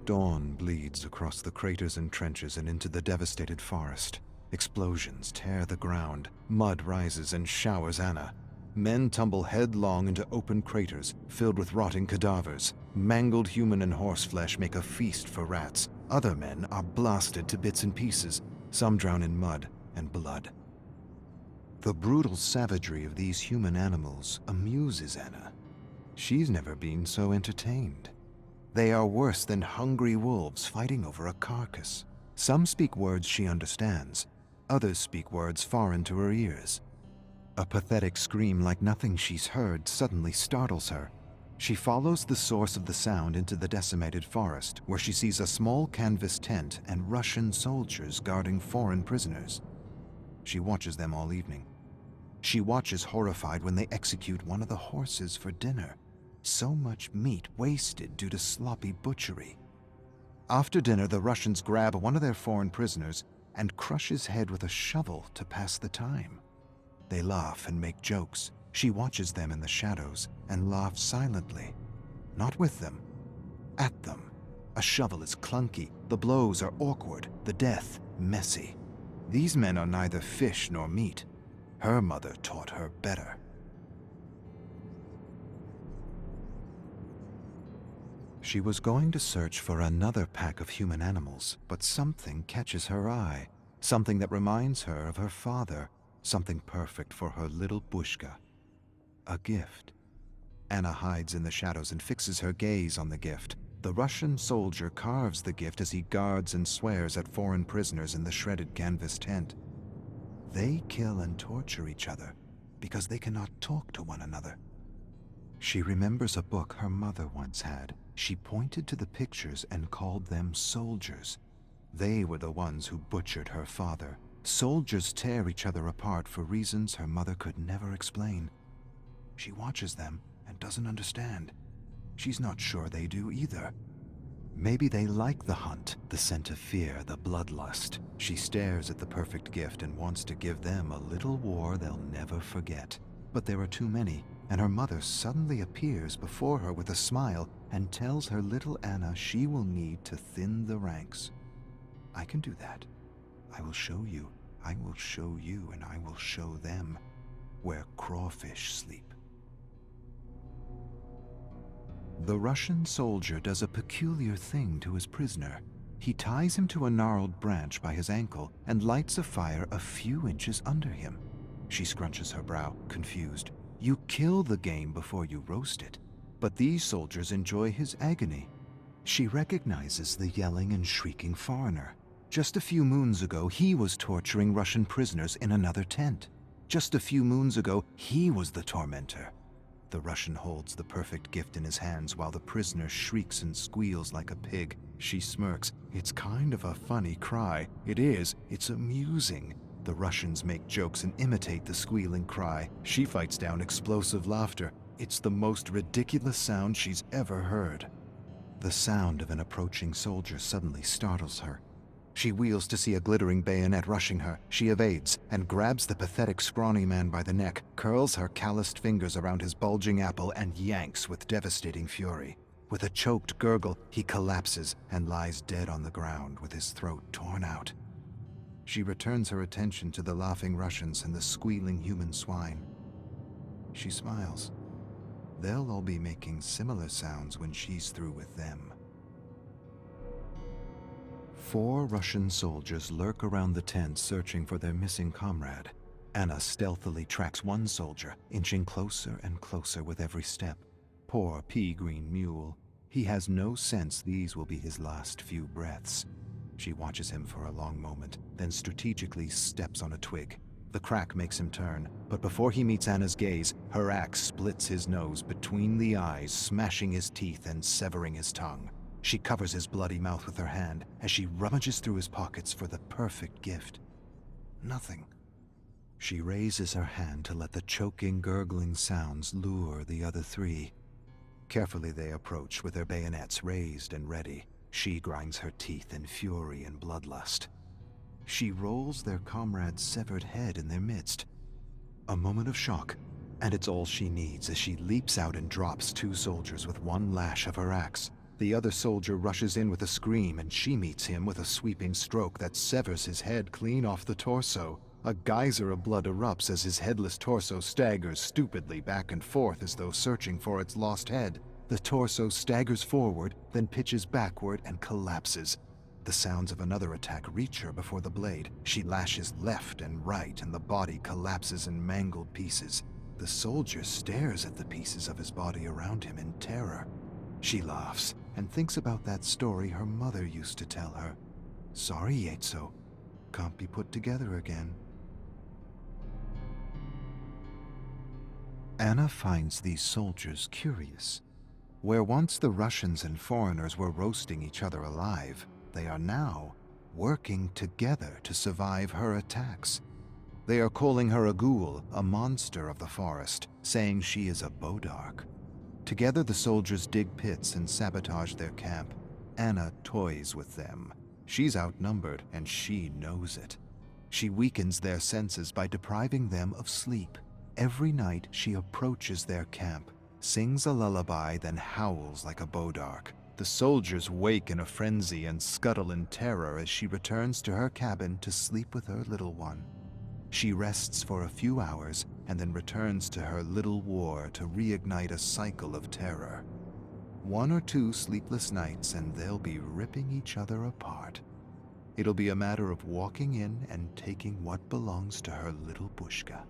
Dawn bleeds across the craters and trenches and into the devastated forest. Explosions tear the ground, mud rises and showers Anna. Men tumble headlong into open craters filled with rotting cadavers. Mangled human and horse flesh make a feast for rats. Other men are blasted to bits and pieces. Some drown in mud and blood. The brutal savagery of these human animals amuses Anna. She's never been so entertained. They are worse than hungry wolves fighting over a carcass. Some speak words she understands. Others speak words foreign to her ears. A pathetic scream like nothing she's heard suddenly startles her. She follows the source of the sound into the decimated forest, where she sees a small canvas tent and Russian soldiers guarding foreign prisoners. She watches them all evening. She watches horrified when they execute one of the horses for dinner. So much meat wasted due to sloppy butchery. After dinner, the Russians grab one of their foreign prisoners and crush his head with a shovel to pass the time. They laugh and make jokes. She watches them in the shadows and laughs silently. Not with them, at them. A shovel is clunky, the blows are awkward, the death messy. These men are neither fish nor meat. Her mother taught her better. She was going to search for another pack of human animals, but something catches her eye. Something that reminds her of her father. Something perfect for her little Bushka. A gift. Anna hides in the shadows and fixes her gaze on the gift. The Russian soldier carves the gift as he guards and swears at foreign prisoners in the shredded canvas tent. They kill and torture each other because they cannot talk to one another. She remembers a book her mother once had. She pointed to the pictures and called them soldiers. They were the ones who butchered her father. Soldiers tear each other apart for reasons her mother could never explain. She watches them and doesn't understand. She's not sure they do either. Maybe they like the hunt, the scent of fear, the bloodlust. She stares at the perfect gift and wants to give them a little war they'll never forget. But there are too many, and her mother suddenly appears before her with a smile and tells her little Anna she will need to thin the ranks. I can do that. I will show you, I will show you, and I will show them where crawfish sleep. The Russian soldier does a peculiar thing to his prisoner. He ties him to a gnarled branch by his ankle and lights a fire a few inches under him. She scrunches her brow, confused. You kill the game before you roast it. But these soldiers enjoy his agony. She recognizes the yelling and shrieking foreigner. Just a few moons ago, he was torturing Russian prisoners in another tent. Just a few moons ago, he was the tormentor. The Russian holds the perfect gift in his hands while the prisoner shrieks and squeals like a pig. She smirks. It's kind of a funny cry. It is. It's amusing. The Russians make jokes and imitate the squealing cry. She fights down explosive laughter. It's the most ridiculous sound she's ever heard. The sound of an approaching soldier suddenly startles her. She wheels to see a glittering bayonet rushing her. She evades and grabs the pathetic scrawny man by the neck, curls her calloused fingers around his bulging apple and yanks with devastating fury. With a choked gurgle, he collapses and lies dead on the ground with his throat torn out. She returns her attention to the laughing Russians and the squealing human swine. She smiles. They'll all be making similar sounds when she's through with them. 4 Russian soldiers lurk around the tent searching for their missing comrade. Anna stealthily tracks one soldier, inching closer and closer with every step. Poor pea-green mule. He has no sense these will be his last few breaths. She watches him for a long moment, then strategically steps on a twig. The crack makes him turn, but before he meets Anna's gaze, her axe splits his nose between the eyes, smashing his teeth and severing his tongue. She covers his bloody mouth with her hand as she rummages through his pockets for the perfect gift. Nothing. She raises her hand to let the choking, gurgling sounds lure the other 3. Carefully they approach with their bayonets raised and ready. She grinds her teeth in fury and bloodlust. She rolls their comrade's severed head in their midst. A moment of shock, and it's all she needs as she leaps out and drops 2 soldiers with one lash of her axe. The other soldier rushes in with a scream, and she meets him with a sweeping stroke that severs his head clean off the torso. A geyser of blood erupts as his headless torso staggers stupidly back and forth as though searching for its lost head. The torso staggers forward, then pitches backward and collapses. The sounds of another attack reach her before the blade. She lashes left and right, and the body collapses in mangled pieces. The soldier stares at the pieces of his body around him in terror. She laughs and thinks about that story her mother used to tell her. Sorry, Yetso. Can't be put together again. Anna finds these soldiers curious. Where once the Russians and foreigners were roasting each other alive, they are now working together to survive her attacks. They are calling her a ghoul, a monster of the forest, saying she is a bodark. Together the soldiers dig pits and sabotage their camp. Anna toys with them. She's outnumbered, and she knows it. She weakens their senses by depriving them of sleep. Every night she approaches their camp, sings a lullaby, then howls like a bodark. The soldiers wake in a frenzy and scuttle in terror as she returns to her cabin to sleep with her little one. She rests for a few hours and then returns to her little war to reignite a cycle of terror. 1 or 2 sleepless nights and they'll be ripping each other apart. It'll be a matter of walking in and taking what belongs to her little Bushka.